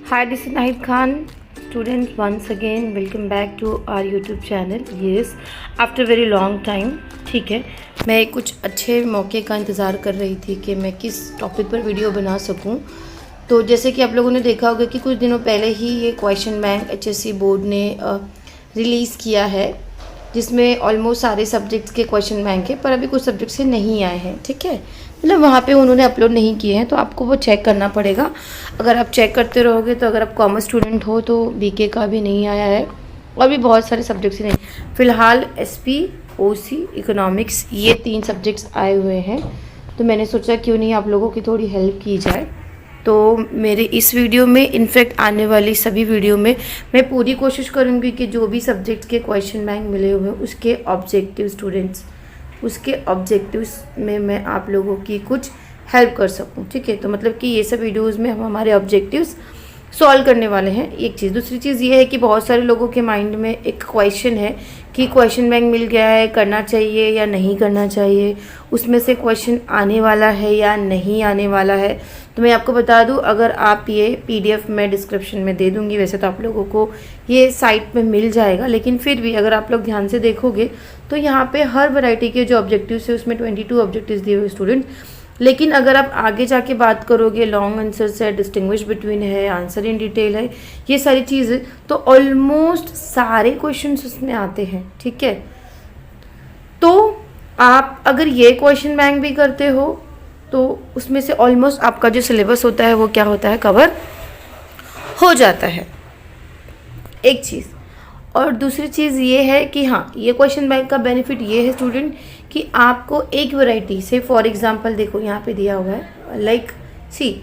Hi, this is Nahid Khan. Students, once again, welcome back to our YouTube channel. Yes, after very long time. ठीक है, मैं कुछ अच्छे मौके का इंतज़ार कर रही थी कि मैं किस टॉपिक पर वीडियो बना सकूं। तो जैसे कि आप लोगों ने देखा होगा कि कुछ दिनों पहले ही ये क्वेश्चन बैंक HSC बोर्ड ने रिलीज़ किया है, जिसमें ऑलमोस्ट सारे सब्जेक्ट्स के क्वेश्चन बैंक है, पर अभी कुछ सब्जेक्ट से नहीं आए हैं। ठीक है, मतलब वहाँ पे उन्होंने अपलोड नहीं किए हैं, तो आपको वो चेक करना पड़ेगा। अगर आप चेक करते रहोगे तो अगर आप कॉमर्स स्टूडेंट हो तो BK का भी नहीं आया है, और भी बहुत सारे सब्जेक्ट्स ही नहीं। फ़िलहाल SP, OC, इकोनॉमिक्स, ये 3 सब्जेक्ट्स आए हुए हैं। तो मैंने सोचा क्यों नहीं आप लोगों की थोड़ी हेल्प की जाए। तो मेरे इस वीडियो में, इनफैक्ट आने वाली सभी वीडियो में, मैं पूरी कोशिश करूँगी कि जो भी सब्जेक्ट्स के क्वेश्चन बैंक मिले हुए हैं उसके ऑब्जेक्टिव्स में मैं आप लोगों की कुछ हेल्प कर सकूं। ठीक है, तो मतलब कि ये सब वीडियोस में हम हमारे ऑब्जेक्टिव्स सॉल्व करने वाले हैं। एक चीज़, दूसरी चीज़ ये है कि बहुत सारे लोगों के माइंड में एक क्वेश्चन है कि क्वेश्चन बैंक मिल गया है, करना चाहिए या नहीं करना चाहिए, उसमें से क्वेश्चन आने वाला है या नहीं आने वाला है। तो मैं आपको बता दूं, अगर आप ये PDF मैं डिस्क्रिप्शन में दे दूंगी, वैसे तो आप लोगों को ये साइट पे मिल जाएगा, लेकिन फिर भी अगर आप लोग ध्यान से देखोगे तो यहाँ पे हर वैरायटी के जो ऑब्जेक्टिव्स है उसमें 22 ऑब्जेक्टिव्स दिए हुए स्टूडेंट। लेकिन अगर आप आगे जाके बात करोगे, लॉन्ग आंसर्स है, डिस्टिंग्विश बिटवीन है, आंसर इन डिटेल है, ये सारी चीज़ें, तो ऑलमोस्ट सारे क्वेश्चंस उसमें आते हैं। ठीक है, तो आप अगर ये क्वेश्चन बैंक भी करते हो तो उसमें से ऑलमोस्ट आपका जो सिलेबस होता है वो क्या होता है, कवर हो जाता है। एक चीज़, और दूसरी चीज़ ये है कि हाँ, ये क्वेश्चन बैंक का बेनिफिट ये है स्टूडेंट कि आपको एक वैरायटी से, फॉर एग्जांपल देखो यहाँ पे दिया हुआ है, लाइक सी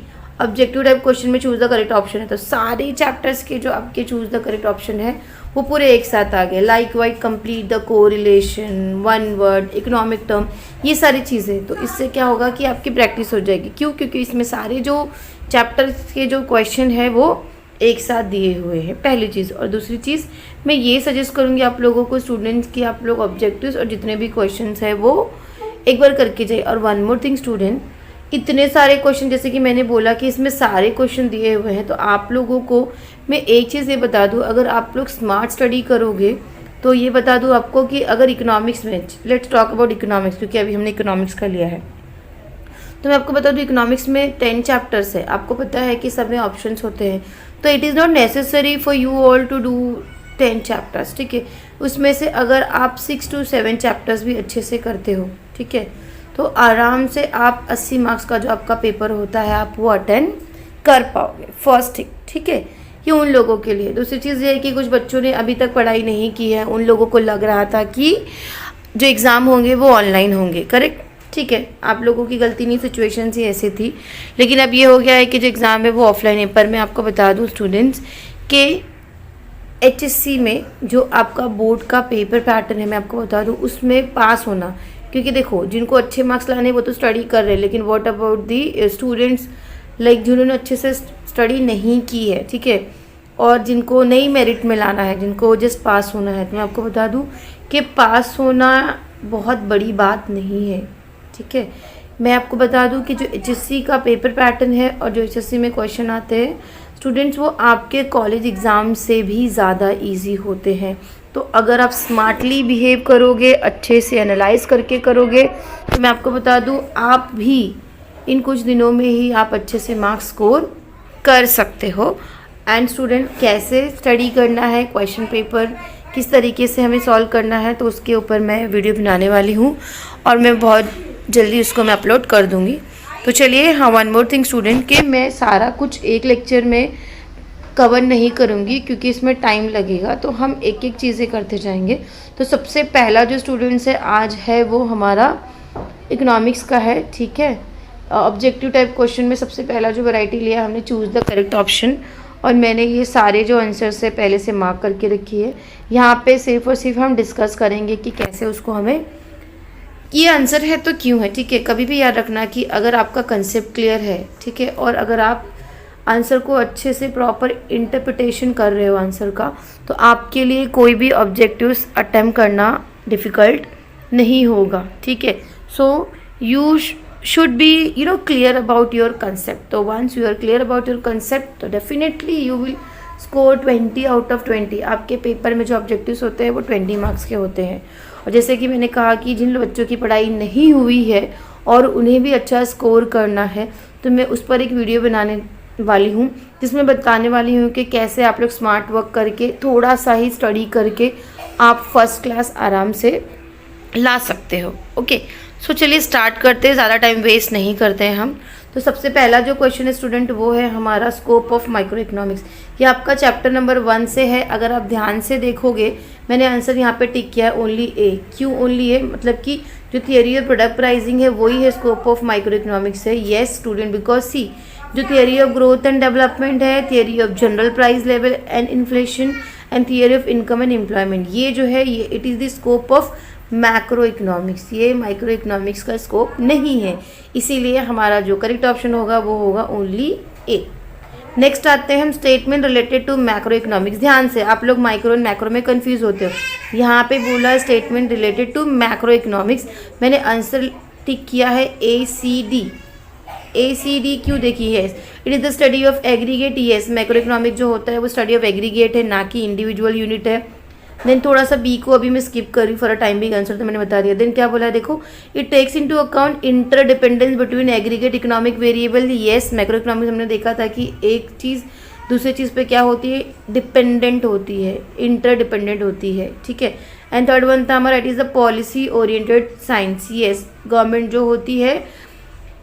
ऑब्जेक्टिव टाइप क्वेश्चन में चूज़ द करेक्ट ऑप्शन है, तो सारे चैप्टर्स के जो आपके चूज़ द करेक्ट ऑप्शन है वो पूरे एक साथ आ गए। Like white complete the correlation, one word, economic term, ये सारी चीज़ें। तो इससे क्या होगा कि आपकी प्रैक्टिस हो जाएगी। क्यों? क्योंकि इसमें सारे जो चैप्टर्स के जो क्वेश्चन है वो एक साथ दिए हुए हैं, पहली चीज़। और दूसरी चीज़, मैं ये सजेस्ट करूँगी आप लोगों को स्टूडेंट्स की आप लोग ऑब्जेक्टिव्स और जितने भी क्वेश्चंस है वो एक बार करके जाइए। और वन मोर थिंग स्टूडेंट, इतने सारे क्वेश्चन, जैसे कि मैंने बोला कि इसमें सारे क्वेश्चन दिए हुए हैं, तो आप लोगों को मैं एक चीज़ ये बता दूँ, अगर आप लोग स्मार्ट स्टडी करोगे तो ये बता दूँ आपको कि अगर इकोनॉमिक्स में, लेट्स टॉक अबाउट इकोनॉमिक्स, क्योंकि अभी हमने इकोनॉमिक्स का लिया है, तो मैं आपको बता दूँ इकोनॉमिक्स में 10 चैप्टर्स है। आपको पता है कि सब में ऑप्शंस होते हैं, तो it is not necessary for you all to do 10 chapters. ठीक है, उसमें से अगर आप 6 to 7 चैप्टर्स भी अच्छे से करते हो, ठीक है, तो आराम से आप 80 मार्क्स का जो आपका पेपर होता है आप वो अटेंड कर पाओगे। फर्स्ट थिंग, ठीक है, ये उन लोगों के लिए। दूसरी चीज़ ये है कि कुछ बच्चों ने अभी तक पढ़ाई नहीं की है, उन लोगों को लग रहा था कि जो एग्ज़ाम होंगे वो ऑनलाइन होंगे, करेक्ट। ठीक है, आप लोगों की गलती नहीं, सिचुएशन ही ऐसी थी, लेकिन अब ये हो गया है कि जो एग्ज़ाम है वो ऑफलाइन है। पर मैं आपको बता दूं स्टूडेंट्स कि HSC में जो आपका बोर्ड का पेपर पैटर्न है, मैं आपको बता दूं उसमें पास होना, क्योंकि देखो जिनको अच्छे मार्क्स लाने वो तो स्टडी कर रहे हैं, लेकिन what about the students like जिन्होंने अच्छे से स्टडी नहीं की है, ठीक है, और जिनको नई मेरिट में लाना है, जिनको जस्ट पास होना है, तो मैं आपको बता दूं कि पास होना बहुत बड़ी बात नहीं है। ठीक है, मैं आपको बता दूं कि जो HSC का पेपर पैटर्न है और जो HSC में क्वेश्चन आते हैं स्टूडेंट्स, वो आपके कॉलेज एग्ज़ाम से भी ज़्यादा इजी होते हैं। तो अगर आप स्मार्टली बिहेव करोगे, अच्छे से एनालाइज करके करोगे, तो मैं आपको बता दूं आप भी इन कुछ दिनों में ही आप अच्छे से मार्क्स स्कोर कर सकते हो। एंड स्टूडेंट, कैसे स्टडी करना है, क्वेश्चन पेपर किस तरीके से हमें सॉल्व करना है, तो उसके ऊपर मैं वीडियो बनाने वाली हूँ और मैं बहुत जल्दी उसको मैं अपलोड कर दूँगी। तो चलिए, हाँ, वन मोर थिंग स्टूडेंट, कि मैं सारा कुछ एक लेक्चर में कवर नहीं करूँगी क्योंकि इसमें टाइम लगेगा, तो हम एक एक चीज़ें करते जाएंगे। तो सबसे पहला जो स्टूडेंट्स है आज है वो हमारा इकोनॉमिक्स का है। ठीक है, ऑब्जेक्टिव टाइप क्वेश्चन में सबसे पहला जो वैरायटी लिया हमने चूज़ द करेक्ट ऑप्शन, और मैंने ये सारे जो आंसर्स है पहले से मार्क करके रखी है। यहाँ पे सिर्फ और सिर्फ हम डिस्कस करेंगे कि कैसे उसको हमें, ये आंसर है तो क्यों है। ठीक है, कभी भी याद रखना कि अगर आपका कंसेप्ट क्लियर है, ठीक है, और अगर आप आंसर को अच्छे से प्रॉपर इंटरप्रिटेशन कर रहे हो आंसर का, तो आपके लिए कोई भी ऑब्जेक्टिव्स अटेम्प्ट करना डिफ़िकल्ट नहीं होगा। ठीक है, so you should be clear about your concept. तो once you are clear about your concept तो definitely you will score 20 out of 20. आपके पेपर में जो ऑब्जेक्टिव्स होते हैं वो 20 मार्क्स के होते हैं. और जैसे कि मैंने कहा कि जिन बच्चों की पढ़ाई नहीं हुई है और उन्हें भी अच्छा स्कोर करना है तो मैं उस पर एक वीडियो बनाने वाली हूँ जिसमें बताने वाली हूँ कि कैसे आप लोग स्मार्ट वर्क करके थोड़ा सा ही स्टडी करके आप फर्स्ट क्लास आराम से ला सकते हो. ओके, सो चलिए स्टार्ट करते हैं, ज़्यादा टाइम वेस्ट नहीं करते हैं हम. तो सबसे पहला जो क्वेश्चन है स्टूडेंट वो है हमारा स्कोप ऑफ माइक्रो इकोनॉमिक्स. ये आपका चैप्टर नंबर 1 से है. अगर आप ध्यान से देखोगे मैंने आंसर यहाँ पे टिक किया है ओनली ए. क्यों ओनली ए? मतलब कि जो थियरी ऑफ प्रोडक्ट प्राइसिंग है वही है स्कोप ऑफ माइक्रो इकोनॉमिक्स है. येस स्टूडेंट, बिकॉज सी जो theory of growth and development है, theory of general price level and inflation and theory of income and employment, ये जो है ये it is the scope of macroeconomics. ये microeconomics का scope नहीं है. इसीलिए हमारा जो करेक्ट ऑप्शन होगा वो होगा ओनली ए. नेक्स्ट आते हैं हम statement related to macroeconomics. ध्यान से, आप लोग माइक्रो एंड मैक्रो में कंफ्यूज होते हो. यहाँ पे बोला है statement related to macroeconomics. मैंने आंसर टिक किया है ACD. ACD क्यों देखी है? It is the study of aggregate. Yes, macroeconomic जो होता है वो स्टडी ऑफ एग्रीगेट है, ना कि इंडिविजुअल यूनिट है. देन थोड़ा सा बी को अभी मैं स्किप करी for a time being, answer तो मैंने बता दिया. देन क्या बोला है देखो, it takes into account interdependence between aggregate economic variable. Yes, macroeconomics हमने देखा था कि एक चीज़ दूसरी चीज़ पे क्या होती है, डिपेंडेंट होती है, इंटरडिपेंडेंट होती है. ठीक है. एंड थर्ड वन था हमारा it is a policy oriented science. Yes, government जो होती है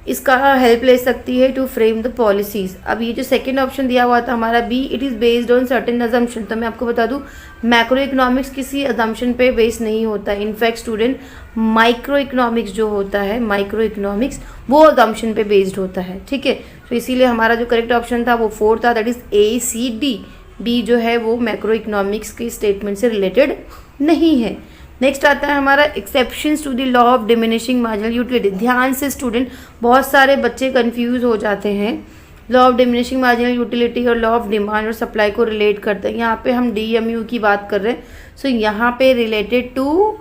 इसका हेल्प ले सकती है टू फ्रेम द पॉलिसीज़. अब ये जो सेकंड ऑप्शन दिया हुआ था हमारा B, it is based on certain assumption. तो मैं आपको बता दूं मैक्रो इकोनॉमिक्स किसी अजम्पशन पे बेस्ड नहीं होता है. इनफैक्ट स्टूडेंट माइक्रो इकोनॉमिक्स जो होता है, माइक्रो इकोनॉमिक्स वो अजम्पशन पे बेस्ड होता है. ठीक है. तो इसीलिए हमारा जो करेक्ट ऑप्शन था वो 4 था, दैट इज़ ACD. डी जो है वो मैक्रो इकोनॉमिक्स के स्टेटमेंट से रिलेटेड नहीं है. नेक्स्ट आता है हमारा exceptions to the law of diminishing marginal utility. ध्यान से स्टूडेंट, बहुत सारे बच्चे कंफ्यूज हो जाते हैं. Law of diminishing marginal utility और लॉ ऑफ डिमांड और सप्लाई को रिलेट करते हैं. यहाँ पे हम DMU की बात कर रहे हैं. सो यहाँ पे रिलेटेड टू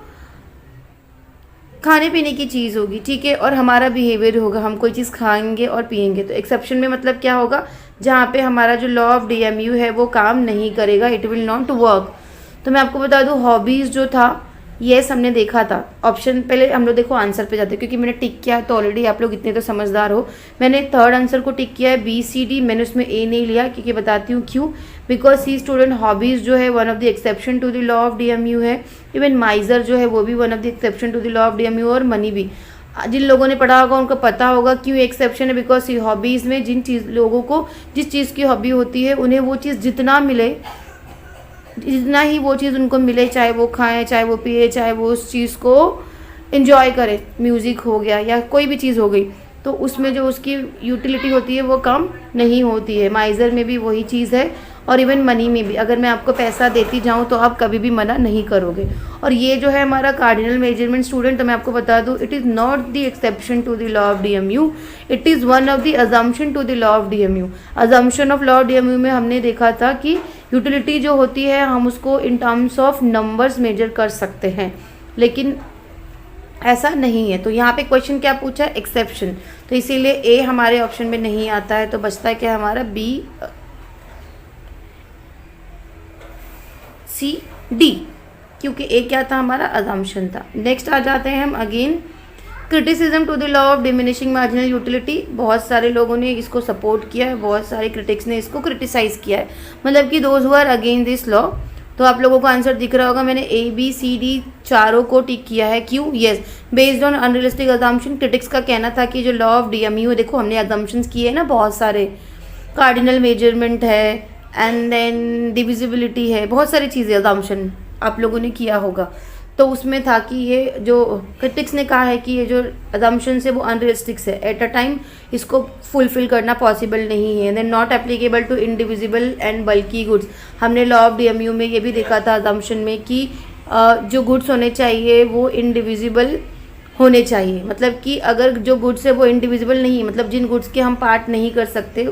खाने पीने की चीज़ होगी. ठीक है. और हमारा बिहेवियर होगा, हम कोई चीज़ खाएंगे और पियेंगे. तो एक्सेप्शन में मतलब क्या होगा, जहाँ पे हमारा जो लॉ ऑफ DMU है वो काम नहीं करेगा, इट विल नॉट वर्क. तो मैं आपको बता दूँ हॉबीज़ जो था येस हमने देखा था. ऑप्शन पहले हम लोग देखो आंसर पे जाते हैं क्योंकि मैंने टिक किया तो ऑलरेडी आप लोग इतने तो समझदार हो. मैंने थर्ड आंसर को टिक किया है BCD. मैंने उसमें A नहीं लिया क्योंकि बताती हूँ क्यों. बिकॉज सी स्टूडेंट हॉबीज़ जो है one of the exception to the law of DMU है. इवन माइजर जो है वो भी one of the exception to the law of DMU. और मनी भी. जिन लोगों ने पढ़ा होगा उनको पता होगा क्यों एक्सेप्शन है. बिकॉज सी हॉबीज़ में लोगों को जिस चीज़ की हॉबी होती है उन्हें वो चीज़ जितना मिले, जितना ही वो चीज़ उनको मिले, चाहे वो खाएं, चाहे वो पिए, चाहे वो उस चीज़ को एंजॉय करें. म्यूज़िक हो गया या कोई भी चीज़ हो गई, तो उसमें जो उसकी यूटिलिटी होती है वो कम नहीं होती है. माइजर में भी वही चीज़ है और इवन मनी में भी. अगर मैं आपको पैसा देती जाऊँ तो आप कभी भी मना नहीं करोगे. और ये जो है हमारा कार्डिनल मेजरमेंट स्टूडेंट, तो मैं आपको बता दूँ it is not the exception to the law of DMU, it is one of the assumption to the law of DMU. Assumption of law of DMU में हमने देखा था कि यूटिलिटी जो होती है हम उसको in terms of numbers measure कर सकते हैं, लेकिन ऐसा नहीं है. तो यहाँ पे क्वेश्चन क्या पूछा है, एक्सेप्शन. तो इसीलिए ए हमारे ऑप्शन में नहीं आता है. तो बचता है क्या हमारा BCD, क्योंकि ए क्या था हमारा अजम्पशन था. नेक्स्ट आ जाते हैं हम again criticism to the law of diminishing marginal utility. बहुत सारे लोगों ने इसको सपोर्ट किया है, बहुत सारे क्रिटिक्स ने इसको क्रिटिसाइज़ किया है, मतलब कि those who are against this law. तो आप लोगों को आंसर दिख रहा होगा, मैंने ABCD चारों को टिक किया है. क्यों? Yes, based on unrealistic assumption. Critics का कहना था कि जो लॉ ऑफ DMU, देखो हमने अजम्पशंस किए हैं ना बहुत सारे, कार्डिनल मेजरमेंट है एंड देन डिविजिबिलिटी है, बहुत सारी चीज़ें अजम्पशन आप लोगों ने किया होगा. तो उसमें था कि ये जो क्रिटिक्स ने कहा है कि ये जो अजम्पशंस है वो अनरियलिस्टिक है, एट अ टाइम इसको फुलफिल करना पॉसिबल नहीं है. Then not applicable to indivisible and bulky goods. हमने लॉ ऑफ DMU में ये भी देखा था अजम्पशन में कि जो गुड्स होने चाहिए वो इंडिविजिबल होने चाहिए. मतलब कि अगर जो गुड्स है वो इंडिविजिबल नहीं, मतलब जिन गुड्स के हम पार्ट नहीं कर सकते,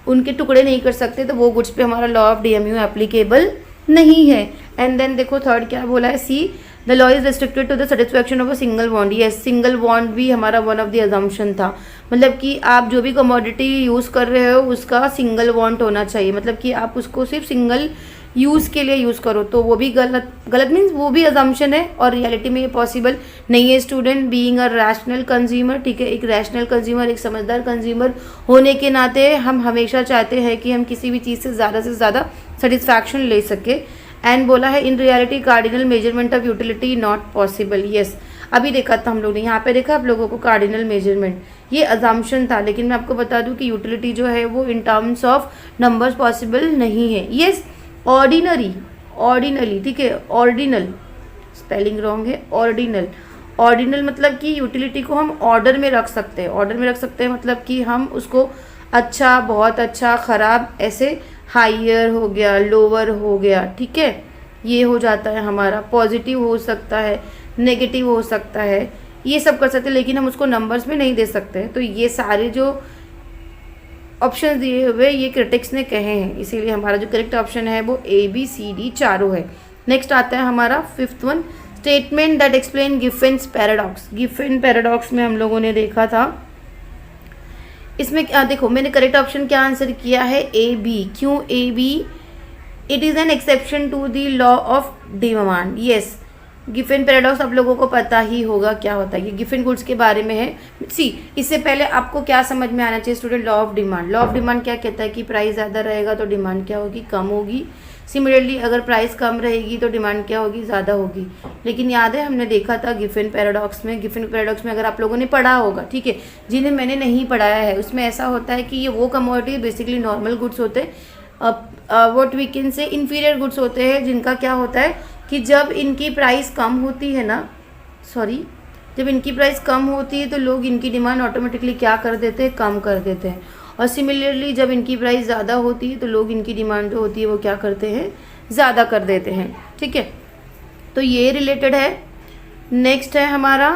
उनके टुकड़े नहीं कर सकते, तो वो गुड्स पे हमारा लॉ ऑफ DMU एप्लीकेबल नहीं है. एंड देन देखो थर्ड क्या बोला है, see the law is restricted to the satisfaction of a single want. ये सिंगल बॉन्ड भी हमारा वन ऑफ द अजम्पशन था, मतलब कि आप जो भी कमोडिटी यूज़ कर रहे हो उसका सिंगल बॉन्ड होना चाहिए, मतलब कि आप उसको सिर्फ सिंगल यूज़ के लिए यूज़ करो, तो वो भी गलत मीन्स वो भी अजम्पशन है और रियलिटी में ये पॉसिबल नहीं है। Student being a rational consumer, ठीक है, एक रैशनल कंज्यूमर, एक समझदार कंज्यूमर होने के नाते हम हमेशा चाहते हैं कि हम किसी भी चीज़ से ज़्यादा सेटिस्फैक्शन ले सके। एंड बोला है in reality cardinal measurement of utility not possible. Yes, अभी देखा था हम लोग ने, यहाँ पे देखा आप लोगों को कार्डिनल मेजरमेंट, ये अजम्पशन था, लेकिन मैं आपको बता दूं कि यूटिलिटी जो है वो इन टर्म्स ऑफ नंबर्स पॉसिबल नहीं है। यस, ऑर्डिनली, ठीक है, ऑर्डिनल, स्पेलिंग रॉन्ग है, ऑर्डिनल मतलब कि यूटिलिटी को हम ऑर्डर में रख सकते हैं, ऑर्डर में रख सकते हैं मतलब कि हम उसको अच्छा, बहुत अच्छा, ख़राब, ऐसे हाइयर हो गया, लोअर हो गया, ठीक है, ये हो जाता है हमारा, पॉजिटिव हो सकता है, नेगेटिव हो सकता है, ये सब कर सकते हैं, लेकिन हम उसको नंबर्स में नहीं दे सकते। तो ये सारे जो ऑप्शन दिए हुए ये क्रिटिक्स ने कहे हैं, इसीलिए हमारा जो करेक्ट ऑप्शन है वो ABCD चारों है। नेक्स्ट आता है हमारा 5th one, statement that explain Giffen's paradox. Giffen paradox में हम लोगों ने देखा था, इसमें क्या देखो, मैंने करेक्ट ऑप्शन क्या आंसर किया है, AB। क्यों AB? It is an exception to the law of demand. Yes, Giffen paradox आप लोगों को पता ही होगा क्या होता है, ये गिफिन गुड्स के बारे में है। इससे पहले आपको क्या समझ में आना चाहिए student, law of demand. Law of demand क्या कहता है कि प्राइस ज़्यादा रहेगा तो डिमांड क्या होगी, कम होगी। सिमिलरली अगर प्राइस कम रहेगी तो डिमांड क्या होगी, ज़्यादा होगी। लेकिन याद है हमने देखा था गिफिन पैराडॉक्स में अगर आप लोगों ने पढ़ा होगा, ठीक है, जिन्हें मैंने नहीं पढ़ाया है, उसमें ऐसा होता है कि ये वो कमोडिटी बेसिकली नॉर्मल गुड्स होते हैं, what we can say inferior goods होते हैं, जिनका क्या होता है कि जब इनकी प्राइस कम होती है ना, जब इनकी प्राइस कम होती है तो लोग इनकी डिमांड ऑटोमेटिकली क्या कर देते हैं, कम कर देते हैं। और सिमिलरली जब इनकी प्राइस ज़्यादा होती है तो लोग इनकी डिमांड जो होती है वो क्या करते हैं, ज़्यादा कर देते हैं, ठीक है। तो ये रिलेटेड है। नेक्स्ट है हमारा,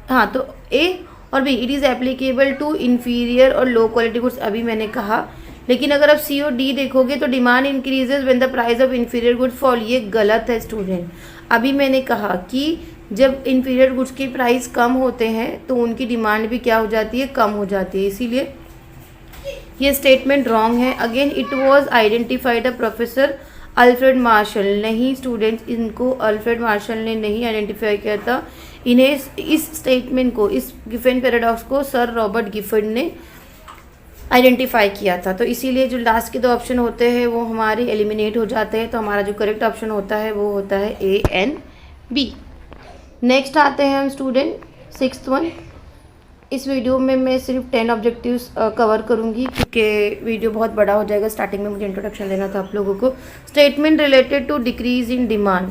हाँ, तो A और B, it is applicable to inferior और लो क्वालिटी गुड्स, अभी मैंने कहा। लेकिन अगर आप C और D देखोगे तो demand increases when the price of inferior goods fall, ये गलत है स्टूडेंट। अभी मैंने कहा कि जब इन्फीरियर गुड्स की प्राइस कम होते हैं तो उनकी डिमांड भी क्या हो जाती है, कम हो जाती है, इसीलिए ये स्टेटमेंट रॉन्ग है। Again it was identified a professor Alfred Marshall, नहीं स्टूडेंट्स, इनको अल्फ्रेड मार्शल ने नहीं आइडेंटिफाई किया था, इन्हें इस स्टेटमेंट को, इस गिफिन पैराडॉक्स को सर रॉबर्ट गिफिन ने आइडेंटिफाई किया था। तो इसीलिए जो लास्ट के दो ऑप्शन होते हैं वो हमारे एलिमिनेट हो जाते हैं, तो हमारा जो करेक्ट ऑप्शन होता है वो होता है A and B। नेक्स्ट आते हैं हम स्टूडेंट 6th वन। इस वीडियो में मैं सिर्फ 10 ऑब्जेक्टिव्स कवर करूंगी क्योंकि वीडियो बहुत बड़ा हो जाएगा। स्टार्टिंग में मुझे इंट्रोडक्शन देना था आप लोगों को। Statement related to decrease in demand,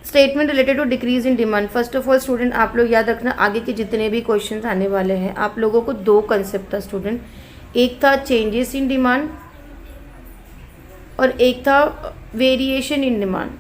statement related to decrease in demand. First of all student आप लोग याद रखना, आगे के जितने भी क्वेश्चन आने वाले हैं आप लोगों को दो कंसेप्ट था स्टूडेंट, एक था चेंजेस इन डिमांड और एक था variation in demand.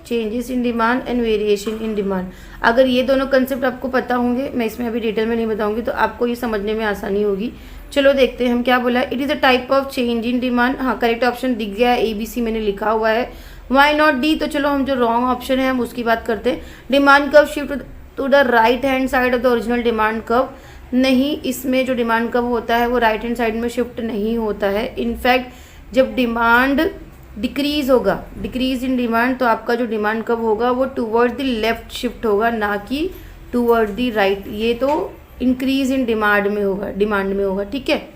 Changes in demand and variation in demand, अगर ये दोनों कंसेप्ट आपको पता होंगे, मैं इसमें अभी डिटेल में नहीं बताऊंगी, तो आपको ये समझने में आसानी होगी। चलो देखते हैं हम क्या बोला है। It is a type of change in demand, हाँ करेक्ट ऑप्शन दिख गया है, ABC मैंने लिखा हुआ है। वाई नॉट D, तो चलो हम जो रॉन्ग ऑप्शन है हम उसकी बात करते हैं। Demand curve shift to the right hand side of the original demand curve, नहीं, इसमें जो डिमांड कर्व होता है वो राइट हैंड साइड में शिफ्ट नहीं होता है। इनफैक्ट जब डिमांड डिक्रीज होगा, डिक्रीज इन डिमांड, तो आपका जो डिमांड कर्व होगा वो टूवर्ड द लेफ्ट शिफ्ट होगा, ना कि टूवर्ड द राइट। ये तो इंक्रीज इन डिमांड में होगा, ठीक है।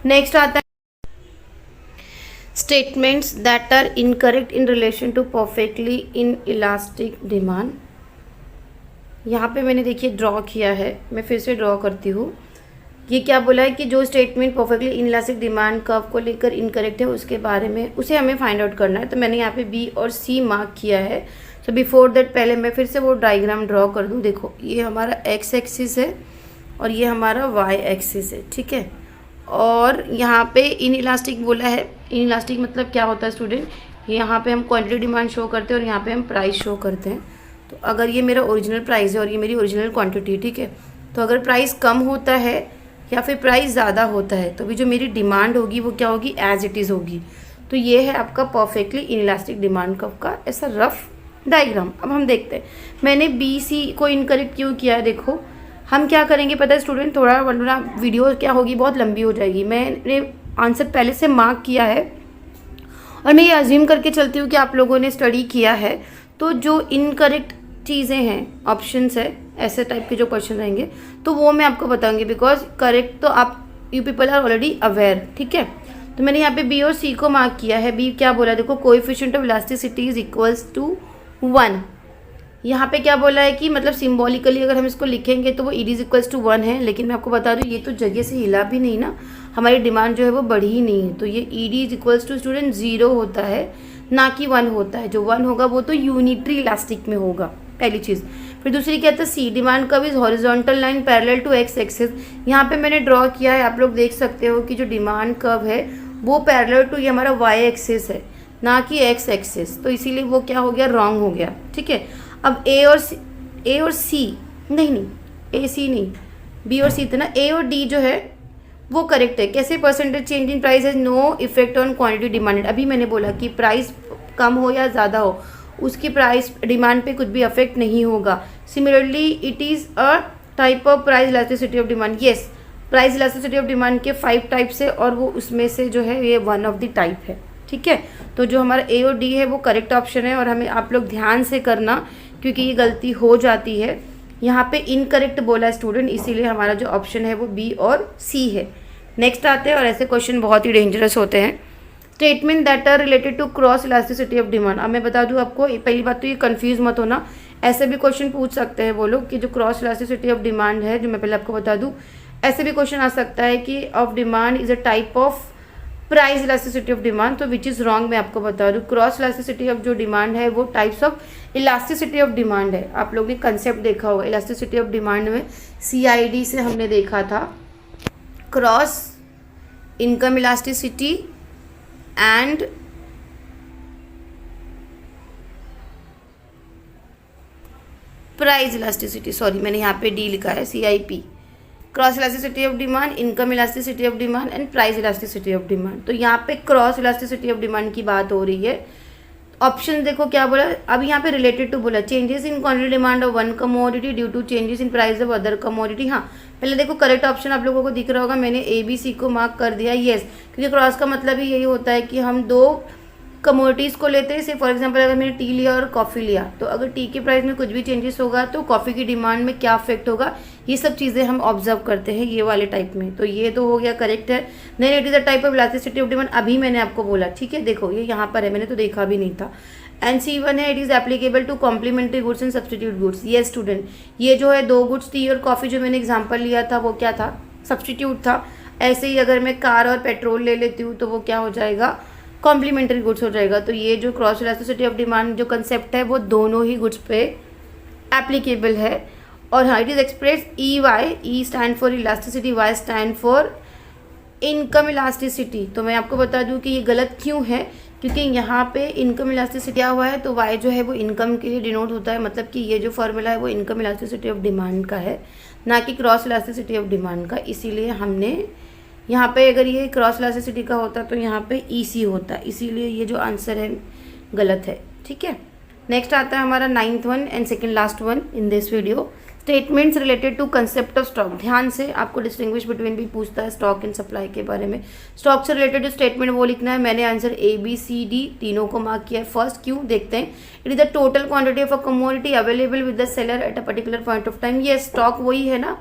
नेक्स्ट आता है statements that are incorrect in relation to perfectly inelastic demand. यहाँ पे मैंने देखिए ड्रॉ किया है, मैं फिर से ड्रॉ करती हूँ। ये क्या बोला है कि जो statement perfectly inelastic demand curve को लेकर इनकरेक्ट है उसके बारे में उसे हमें फाइंड आउट करना है। तो मैंने यहाँ पे B और C मार्क किया है। तो बिफोर दैट पहले मैं फिर से वो डायग्राम ड्रॉ कर दूँ। देखो ये हमारा X एक्सिस है और ये हमारा Y एक्सिस है, ठीक है। और यहाँ पे इनइलास्टिक बोला है, इनइलास्टिक मतलब क्या होता है स्टूडेंट, यहाँ पे हम क्वांटिटी डिमांड शो करते हैं और यहाँ पे हम प्राइस शो करते हैं। तो अगर ये मेरा ओरिजिनल प्राइस है और ये मेरी ओरिजिनल क्वांटिटी, ठीक है, तो अगर प्राइस कम होता है या फिर प्राइस ज़्यादा होता है तो भी जो मेरी डिमांड होगी वो क्या होगी, एज इट इज़ होगी। तो ये है आपका परफेक्टली इनइलास्टिक डिमांड कर्व का ऐसा रफ डायग्राम। अब हम देखते हैं मैंने बी सी को इनकरेक्ट क्यों किया है। देखो हम क्या करेंगे पता है स्टूडेंट, थोड़ा वरना वीडियो क्या होगी बहुत लंबी हो जाएगी। मैंने आंसर पहले से मार्क किया है और मैं ये अज्यूम करके चलती हूँ कि आप लोगों ने स्टडी किया है। तो जो इनकरेक्ट चीज़ें हैं, ऑप्शंस है, ऐसे टाइप के जो क्वेश्चन रहेंगे तो वो मैं आपको बताऊंगी, बिकॉज करेक्ट तो आप you people are already aware. ठीक है, तो मैंने यहाँ पे बी और सी को मार्क किया है। बी क्या बोला, देखो coefficient of elasticity is equals to 1। यहाँ पे क्या बोला है कि मतलब सिम्बॉलिकली अगर हम इसको लिखेंगे तो वो ईडी इज इक्वल्स टू 1 है, लेकिन मैं आपको बता दूँ ये तो जगह से हिला भी नहीं ना, हमारी डिमांड जो है वो बढ़ी ही नहीं है। तो ये ED is equals to student 0 होता है, ना कि 1 होता है। जो 1 होगा वो तो यूनिटरी इलास्टिक में होगा, पहली चीज़। फिर दूसरी क्या था, see demand curve is horizontal line parallel to X axis. यहाँ पे मैंने ड्रॉ किया है, आप लोग देख सकते हो कि जो डिमांड कर्व है वो पैरेलल टू ये हमारा वाई एक्सिस है, ना कि एक्स एक्सिस, तो इसीलिए वो क्या हो गया, रॉन्ग हो गया। ठीक है, अब ए और सी नहीं, ए सी नहीं, बी और सी था ना, ए और डी जो है वो करेक्ट है। कैसे, percentage change in price has no effect on quantity demanded. अभी मैंने बोला कि प्राइस कम हो या ज़्यादा हो उसकी प्राइस डिमांड पे कुछ भी अफेक्ट नहीं होगा। Similarly it is a type of price elasticity of demand. Yes, price elasticity of demand के 5 टाइप्स है और वो उसमें से जो है ये वन ऑफ द टाइप है। ठीक है, तो जो हमारा ए और डी है वो करेक्ट ऑप्शन है और हमें आप लोग ध्यान से करना क्योंकि ये गलती हो जाती है। यहाँ पे इनकरेक्ट बोला स्टूडेंट, इसीलिए हमारा जो ऑप्शन है वो बी और सी है। नेक्स्ट आते हैं, और ऐसे क्वेश्चन बहुत ही डेंजरस होते हैं। Statement that are related to cross elasticity of demand. अब मैं बता दूं आपको, पहली बात तो ये कंफ्यूज मत होना, ऐसे भी क्वेश्चन पूछ सकते हैं वो लोग कि जो क्रॉस इलास्टिसिटी ऑफ डिमांड है, जो मैं पहले आपको बता दूं, ऐसे भी क्वेश्चन आ सकता है कि of demand is a type of price elasticity of demand, तो विच इज़ रॉन्ग मैं आपको बता दूं। क्रॉस इलास्टिसिटी ऑफ जो डिमांड है वो types of elasticity of demand है। आप लोग ने कंसेप्ट देखा होगा इलास्टिसिटी ऑफ डिमांड में, CID से हमने देखा था cross income elasticity and price elasticity. Sorry, मैंने यहाँ पे डी लिखा है, CIP, cross elasticity of demand, income elasticity of demand and price elasticity of demand. तो यहाँ पे क्रॉस इलास्टिसिटी ऑफ डिमांड की बात हो रही है। ऑप्शन देखो क्या बोला, अब यहाँ पे रिलेटेड टू बोला, changes in quantity demand of one commodity due to changes in price of other commodity. हाँ, पहले देखो करेक्ट ऑप्शन आप लोगों को दिख रहा होगा, मैंने ABC को मार्क कर दिया येस, क्योंकि क्रॉस का मतलब ही यही होता है कि हम दो कमोडिटीज़ को लेते हैं। से फॉर एग्जांपल अगर मैंने टी लिया और कॉफ़ी लिया, तो अगर टी के प्राइस में कुछ भी चेंजेस होगा तो कॉफ़ी की डिमांड में क्या अफेक्ट होगा, ये सब चीज़ें हम ऑब्जर्व करते हैं ये वाले टाइप में। तो ये तो हो गया करेक्ट है। Then it is a type of elasticity of demand, अभी मैंने आपको बोला। ठीक है, देखो ये यहाँ पर है, मैंने तो देखा भी नहीं था। एंड C1 है, it is applicable to complementary goods and substitute goods. ये स्टूडेंट, ये जो है दो गुड्स टी और कॉफ़ी जो मैंने एग्जाम्पल लिया था वो क्या था, सब्सटीट्यूट था। ऐसे ही अगर मैं कार और पेट्रोल ले लेती हूँ तो वो क्या हो जाएगा, कॉम्प्लीमेंट्री गुड्स हो जाएगा। तो ये जो क्रॉस इलास्टिसिटी ऑफ डिमांड जो कंसेप्ट है वो दोनों ही गुड्स पे एप्लीकेबल है। और हाँ, it is express EY, E stand for elasticity, Y stand for income elasticity. तो मैं आपको बता दूं कि ये गलत क्यों है, क्योंकि यहाँ पे इनकम इलास्टिसिटी दिया हुआ है तो Y जो है वो इनकम के लिए डिनोट होता है, मतलब कि ये जो फॉर्मूला है वो इनकम इलास्टिसिटी ऑफ डिमांड का है, ना कि क्रॉस इलास्टिसिटी ऑफ डिमांड का। इसीलिए हमने यहाँ पे, अगर ये क्रॉस इलास्टिसिटी का होता तो यहाँ पे EC होता, इसीलिए ये जो आंसर है गलत है। ठीक है, नेक्स्ट आता है हमारा 9th one and second last one in this video, statements related to concept of stock. ध्यान से आपको डिस्टिंग्विश बिटवीन भी पूछता है स्टॉक एंड सप्लाई के बारे में। स्टॉक से रिलेटेड जो स्टेटमेंट वो लिखना है। मैंने आंसर ABCD तीनों को मार्क किया है। फर्स्ट क्यों देखते हैं, it is the total quantity of a commodity available with the seller at a particular point of time. ये स्टॉक वही है ना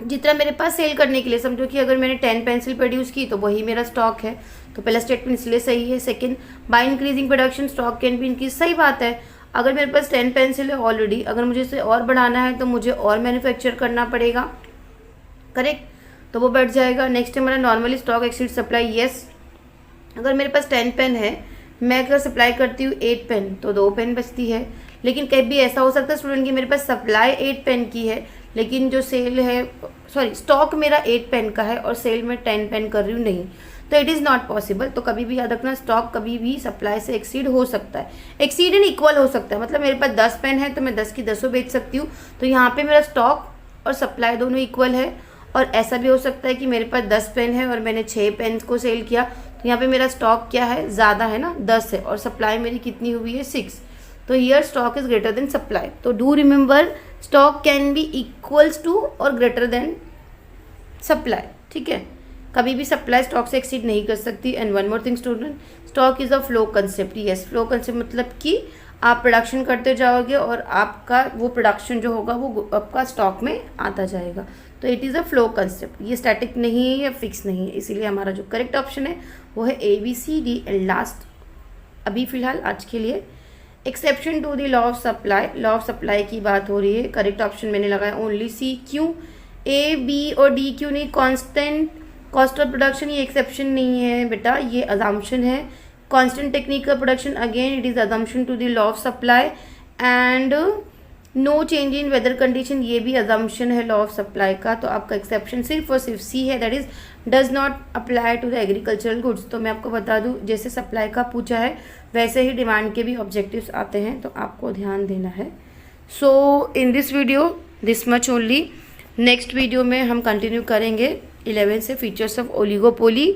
जितना मेरे पास सेल करने के लिए, समझो कि अगर मैंने 10 पेंसिल प्रोड्यूस की तो वही मेरा स्टॉक है। तो पहला स्टेटमेंट इसलिए सही है। Second, by increasing production stock can be increase, सही बात है। अगर मेरे पास 10 पेंसिल है ऑलरेडी, अगर मुझे इसे और बढ़ाना है तो मुझे और मैन्युफैक्चर करना पड़ेगा, करेक्ट, तो वो बढ़ जाएगा। नेक्स्ट है हमारा normally stock exceed supply. Yes, अगर मेरे पास 10 पेन है, मैं अगर सप्लाई करती हूँ 8 पेन तो 2 पेन बचती है। लेकिन कभी भी ऐसा हो सकता है स्टूडेंट कि मेरे पास सप्लाई 8 पेन की है लेकिन जो सेल है, सॉरी स्टॉक मेरा 8 पेन का है और सेल में 10 पेन कर रही हूँ, नहीं, तो इट इज़ नॉट पॉसिबल। तो कभी भी याद रखना, स्टॉक कभी भी सप्लाई से एक्सीड हो सकता है, एक्सीड एंड इक्वल हो सकता है। मतलब मेरे पास 10 पेन है तो मैं 10 की 10 बेच सकती हूँ, तो यहाँ पे मेरा स्टॉक और सप्लाई दोनों इक्वल है। और ऐसा भी हो सकता है कि मेरे पास 10 पेन है और मैंने 6 पेन को सेल किया, तो यहाँ पे मेरा स्टॉक क्या है, ज़्यादा है ना, 10 है, और सप्लाई मेरी कितनी हुई है, 6। तो here stock is greater than supply. तो do remember stock can be equals to और ग्रेटर देन सप्लाई, ठीक है। कभी भी सप्लाई स्टॉक से एक्सीड नहीं कर सकती। And one more thing student, stock is a flow concept. Yes, flow concept मतलब कि आप प्रोडक्शन करते जाओगे और आपका वो प्रोडक्शन जो होगा वो आपका स्टॉक में आता जाएगा। तो it is a flow concept, ये स्टैटिक नहीं है या फिक्स नहीं है। इसीलिए हमारा जो करेक्ट ऑप्शन है वो है ABCD एंड लास्ट अभी फ़िलहाल आज के लिए। Exception to the law of supply, law of supply की बात हो रही है। करेक्ट ऑप्शन मैंने लगाया ओनली C। क्यों A, B और D क्यों नहीं? कांस्टेंट कॉस्ट ऑफ प्रोडक्शन ये एक्सेप्शन नहीं है बेटा, ये अजम्पशन है। Constant technical production again it is assumption to the law of supply. And no change in weather condition ये भी अजम्पशन है लॉ ऑफ सप्लाई का। तो आपका एक्सेप्शन सिर्फ और सिर्फ C है, that is does not apply to the agricultural goods. तो मैं आपको बता दूं, जैसे सप्लाई का पूछा है वैसे ही डिमांड के भी ऑब्जेक्टिव्स आते हैं, तो आपको ध्यान देना है। So in this video this much only. Next video में हम कंटिन्यू करेंगे 11 से फीचर्स ऑफ ओलिगोपोली,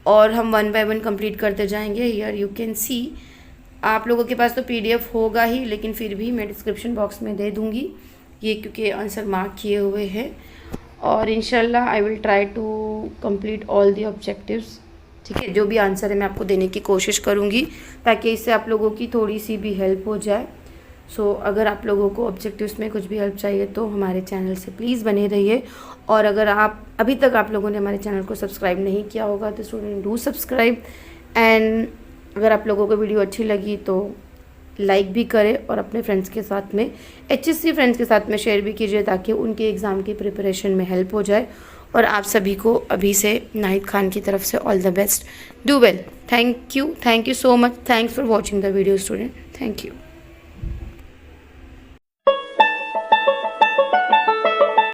और हम 1 बाय 1 कंप्लीट करते जाएंगे। हियर यू कैन सी, आप लोगों के पास तो PDF होगा ही, लेकिन फिर भी मैं डिस्क्रिप्शन बॉक्स में दे दूँगी ये, क्योंकि आंसर मार्क किए हुए हैं। और इंशाल्लाह I will try to complete all the objectives, ठीक है। जो भी आंसर है मैं आपको देने की कोशिश करूँगी, ताकि इससे आप लोगों की थोड़ी सी भी हेल्प हो जाए। सो अगर आप लोगों को ऑब्जेक्टिव्स में कुछ भी हेल्प चाहिए तो हमारे चैनल से प्लीज़ बने रहिए। और अगर आप अभी तक आप लोगों ने हमारे चैनल को सब्सक्राइब नहीं किया होगा तो स्टूडेंट डू सब्सक्राइब। एंड अगर आप लोगों को वीडियो अच्छी लगी तो लाइक भी करें और अपने फ्रेंड्स के साथ में, HSC फ्रेंड्स के साथ में शेयर भी कीजिए, ताकि उनके एग्ज़ाम की प्रिपरेशन में हेल्प हो जाए। और आप सभी को अभी से नाहिद खान की तरफ से all the best, do well. Thank you so much, thanks for watching the video student, thank you.